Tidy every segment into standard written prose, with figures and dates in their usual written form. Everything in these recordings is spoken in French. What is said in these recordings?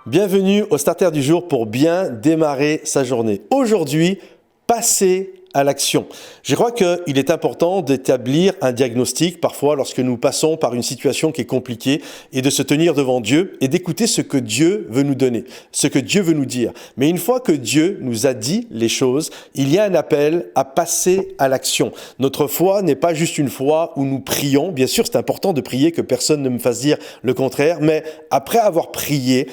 Bienvenue au Starter du jour pour bien démarrer sa journée. Aujourd'hui, passez à l'action. Je crois qu'il est important d'établir un diagnostic parfois lorsque nous passons par une situation qui est compliquée et de se tenir devant Dieu et d'écouter ce que Dieu veut nous donner, ce que Dieu veut nous dire. Mais une fois que Dieu nous a dit les choses, il y a un appel à passer à l'action. Notre foi n'est pas juste une foi où nous prions. Bien sûr, c'est important de prier, que personne ne me fasse dire le contraire, mais après avoir prié,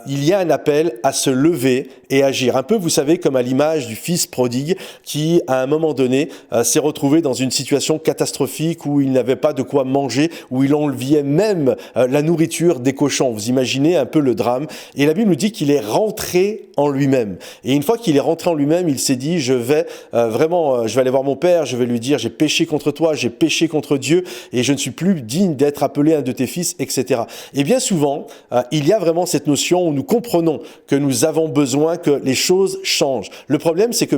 il y a un appel à se lever et agir. Un peu, vous savez, comme à l'image du fils prodigue qui, à un moment donné, s'est retrouvé dans une situation catastrophique où il n'avait pas de quoi manger, où il enleviait même la nourriture des cochons. Vous imaginez un peu le drame. Et la Bible nous dit qu'il est rentré en lui-même. Et une fois qu'il est rentré en lui-même, il s'est dit, je vais aller voir mon père, je vais lui dire, j'ai péché contre toi, j'ai péché contre Dieu, et je ne suis plus digne d'être appelé un de tes fils, etc. Et bien souvent, il y a vraiment cette notion où nous comprenons que nous avons besoin que les choses changent. Le problème, c'est que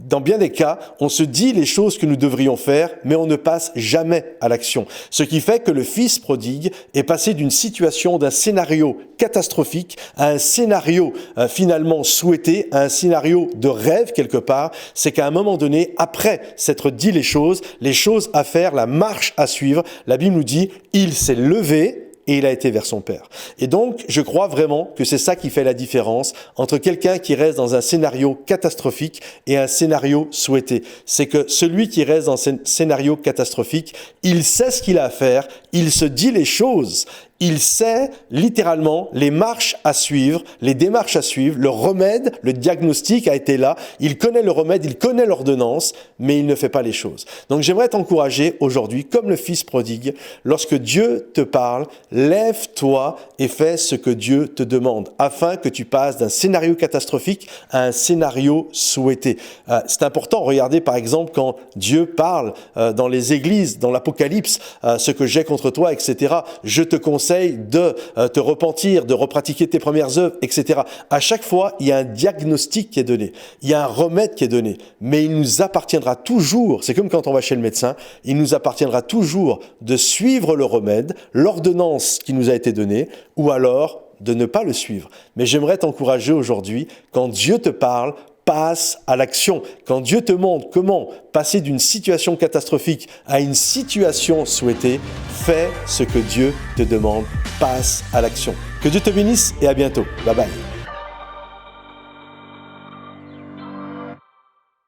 dans bien des cas, on se dit les choses que nous devrions faire, mais on ne passe jamais à l'action. Ce qui fait que le fils prodigue est passé d'une situation, d'un scénario catastrophique à un scénario finalement souhaité, à un scénario de rêve quelque part. C'est qu'à un moment donné, après s'être dit les choses à faire, la marche à suivre, la Bible nous dit, il s'est levé et il a été vers son père. Et donc, je crois vraiment que c'est ça qui fait la différence entre quelqu'un qui reste dans un scénario catastrophique et un scénario souhaité. C'est que celui qui reste dans un scénario catastrophique, il sait ce qu'il a à faire, il se dit les choses, il sait littéralement les marches à suivre, les démarches à suivre, le remède, le diagnostic a été là, il connaît le remède, il connaît l'ordonnance, mais il ne fait pas les choses. Donc j'aimerais t'encourager aujourd'hui, comme le fils prodigue, lorsque Dieu te parle, lève-toi et fais ce que Dieu te demande, afin que tu passes d'un scénario catastrophique à un scénario souhaité. C'est important, regardez par exemple quand Dieu parle dans les églises, dans l'Apocalypse, ce que j'ai contre toi, etc. Je te conseille de te repentir, de repratiquer tes premières œuvres, etc. À chaque fois, il y a un diagnostic qui est donné, il y a un remède qui est donné, mais il nous appartiendra toujours, c'est comme quand on va chez le médecin, il nous appartiendra toujours de suivre le remède, l'ordonnance qui nous a été donnée, ou alors de ne pas le suivre. Mais j'aimerais t'encourager aujourd'hui, quand Dieu te parle, passe à l'action. Quand Dieu te montre comment passer d'une situation catastrophique à une situation souhaitée, fais ce que Dieu te demande, passe à l'action. Que Dieu te bénisse et à bientôt. Bye bye.